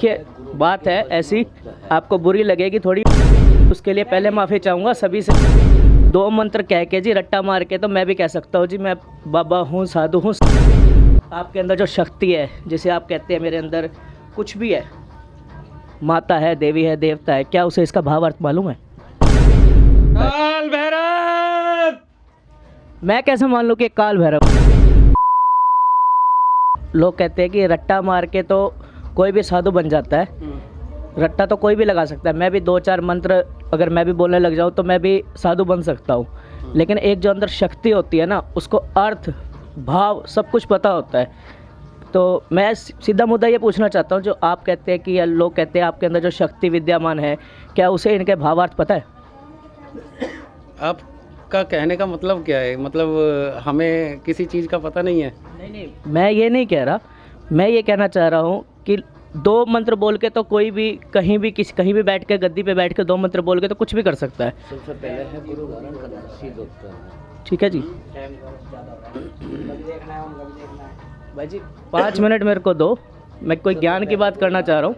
देखिए बात है ऐसी, आपको बुरी लगेगी थोड़ी, उसके लिए पहले माफ़ी चाहूँगा सभी से। दो मंत्र कह के जी रट्टा मार के तो मैं भी कह सकता हूँ जी मैं बाबा हूँ, साधु हूँ। आपके अंदर जो शक्ति है, जिसे आप कहते हैं मेरे अंदर कुछ भी है, माता है, देवी है, देवता है, क्या उसे इसका भाव अर्थ मालूम है? काल भैरव! मैं कैसे मान लूँ कि काल भैरव? लोग कहते हैं कि रट्टा मार के तो कोई भी साधु बन जाता है। रट्टा तो कोई भी लगा सकता है। मैं भी 2-4 मंत्र अगर मैं भी बोलने लग जाऊँ तो मैं भी साधु बन सकता हूँ। लेकिन एक जो अंदर शक्ति होती है ना, उसको अर्थ, भाव सब कुछ पता होता है। तो मैं सीधा मुद्दा ये पूछना चाहता हूँ, जो आप कहते हैं कि या लोग कहते हैं आपके अंदर जो शक्ति विद्यमान है, क्या उसे इनके भावार्थ पता है? आपका कहने का मतलब क्या है? मतलब हमें किसी चीज़ का पता नहीं है? नहीं, मैं ये नहीं कह रहा। मैं ये कहना चाह रहा हूँ कि 2 मंत्र बोल के तो कोई भी कहीं भी बैठ के, गद्दी पे बैठ के 2 मंत्र बोल के तो कुछ भी कर सकता है। सबसे पहले है गुरु धारण करना, सिद्ध होता है। ठीक है जी भाई जी, 5 मिनट मेरे को दो, मैं कोई ज्ञान की बात करना चाह रहा हूँ।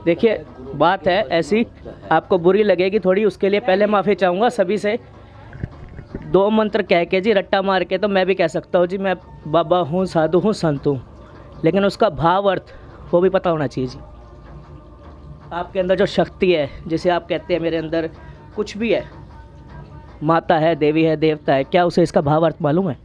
देखिए बात है ऐसी, आपको बुरी लगेगी थोड़ी, उसके लिए पहले माफ़ी चाहूँगा सभी से। 2 मंत्र कह के जी रट्टा मार के तो मैं भी कह सकता हूँ जी मैं बाबा हूँ, साधु हूँ, संत हूँ, लेकिन उसका भाव अर्थ वो भी पता होना चाहिए जी। आपके अंदर जो शक्ति है, जिसे आप कहते हैं मेरे अंदर कुछ भी है, माता है, देवी है, देवता है, क्या उसे इसका भाव अर्थ मालूम है?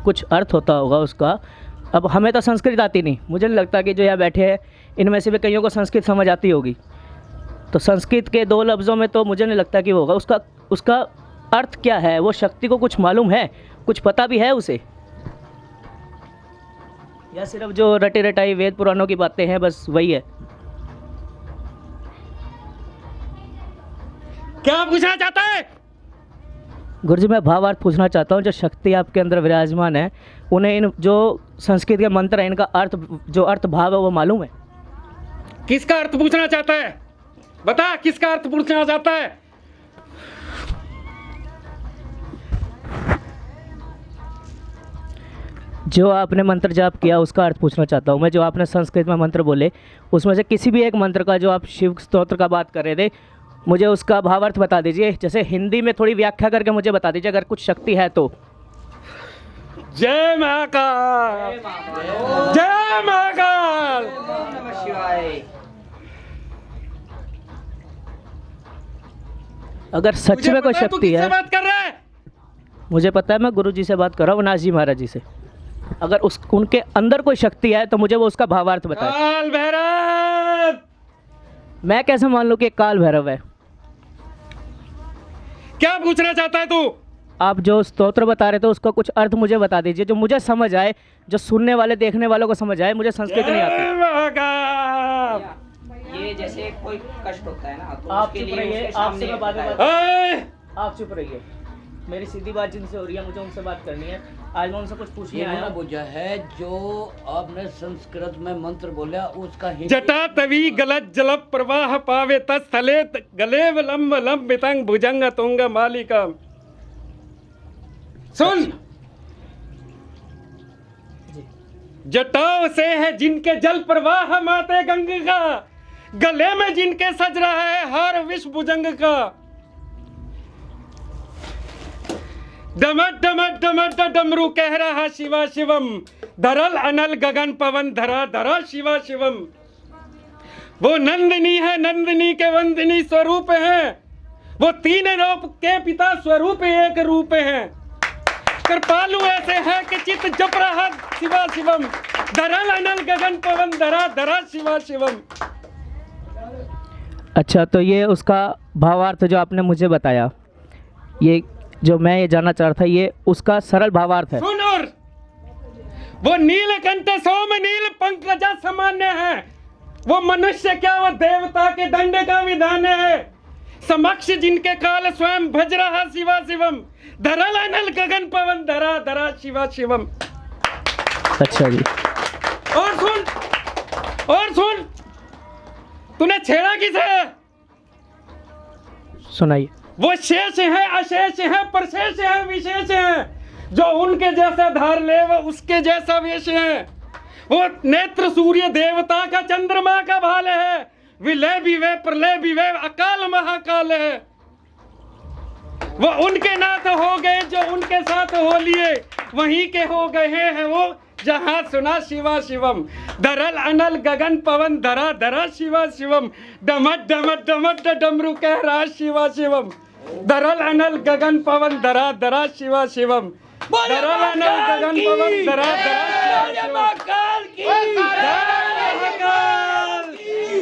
कुछ अर्थ होता होगा उसका। अब हमें तो संस्कृत आती नहीं, मुझे नहीं लगता कि जो यहाँ बैठे हैं इनमें से भी कईयों को संस्कृत समझ आती होगी। तो संस्कृत के 2 लफ्ज़ों में तो मुझे नहीं लगता कि वो होगा। उसका अर्थ क्या है, वो शक्ति को कुछ मालूम है, कुछ पता भी है उसे, या सिर्फ जो रटे रटाई वेद पुराणों की बातें हैं बस वही है? क्या पूछना चाहता है? गुरुजी मैं भावार्थ पूछना चाहता हूँ। जो शक्ति आपके अंदर विराजमान है, उन्हें इन जो संस्कृत के मंत्र है, इनका अर्थ, जो अर्थ भाव है वो मालूम है? किसका अर्थ पूछना चाहता है? बता, किसका अर्थ पूछना चाहता है? जो आपने मंत्र जाप किया उसका अर्थ पूछना चाहता हूँ मैं। जो आपने संस्कृत में मंत्र बोले, उसमें से किसी भी एक मंत्र का, जो आप शिव स्तोत्र का बात कर रहे थे, मुझे उसका भावार्थ बता दीजिए। जैसे हिंदी में थोड़ी व्याख्या करके मुझे बता दीजिए अगर कुछ शक्ति है तो। जय महाकाल! जय महाकाल! अगर सच में कोई शक्ति है, बात कर रहा है? मुझे पता है, मैं गुरु जी से बात कर रहा हूँ, अविनाश जी महाराज जी से। अगर उनके अंदर कोई शक्ति है तो मुझे वो उसका भावार्थ बताए। काल भैरव! मैं कैसे मान लूँ कि काल भैरव है? क्या पूछना चाहता है तू? आप जो स्तोत्र बता रहे थे उसका कुछ अर्थ मुझे बता दीजिए, जो मुझे समझ आए, जो सुनने वाले देखने वालों को समझ आए। मुझे संस्कृत नहीं आती। जय महाकाल! ये जैसे कोई कष्ट होता है ना, तो आप उसके चुप लिए रहिए, उसके आपसे सामने मैं बाद में बताया। बात, आप चुप रहिए। मेरी सीधी बात जिनसे हो रही है, मुझे उनसे बात करनी है। आज मैं उनसे कुछ पूछने ये आया मैंने बुझा है, जो आपने संस्कृत में मंत्र बोला उसका हिंदी जटा तवी गलत जल प्रवाह पावे तस्थले गले लंब लंब बितंग भुजंग तुंग मालिका। सुन, जटाओं से है जिनके जल प्रवाह माते गंग का, गले में जिनके सज रहा है हार विश्व भुजंग का। डमट डमट डमट डमरू कह रहा शिवा शिवम, धरल अनल गगन पवन धरा धरा शिवा शिवम। वो नंदिनी है, नंदिनी के वंदिनी स्वरूप है, वो 3 रूप के पिता स्वरूप एक रूप है। कृपालु ऐसे है कि चित जप रहा शिवा शिवम, धरल अनल गगन पवन धरा धरा शिवा शिवम। अच्छा, तो ये उसका भावार्थ जो आपने मुझे बताया, ये जो मैं ये जानना चाह रहा था, ये उसका सरल भावार्थ है। सुन, और वो नीलकंठ सोम नील पंकज सामान्य है, वो मनुष्य क्या वो देवता के दंड का विधान है। समक्ष जिनके काल स्वयं भज रहा शिवा शिवम, धरल अनल गगन पवन धरा धरा शिवा शिवम। अच्छा जी, और सुन, तूने छेड़ा किसे? सुनाइए। वो शेष है, अशेष है, परशेष है, विशेष है। जो उनके जैसा धार ले वो उसके जैसा वेश है। वो नेत्र सूर्य देवता का चंद्रमा का भाल है। विलय भी वे प्रलय भी वे अकाल महाकाल है। वो उनके नाथ हो गए जो उनके साथ हो लिए, वहीं के हो गए हैं वो जहां सुना शिवा शिवम। धरल अनल गगन पवन धरा धरा शिवा शिवम। डमट डमट डमट डमरू कह रहा शिवा शिवम। धरल अनल गगन पवन धरा धरा शिवा शिवम। धरल अनल गगन पवन धरा धरा शिवा शिवम। जय महाकाल की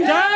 जय।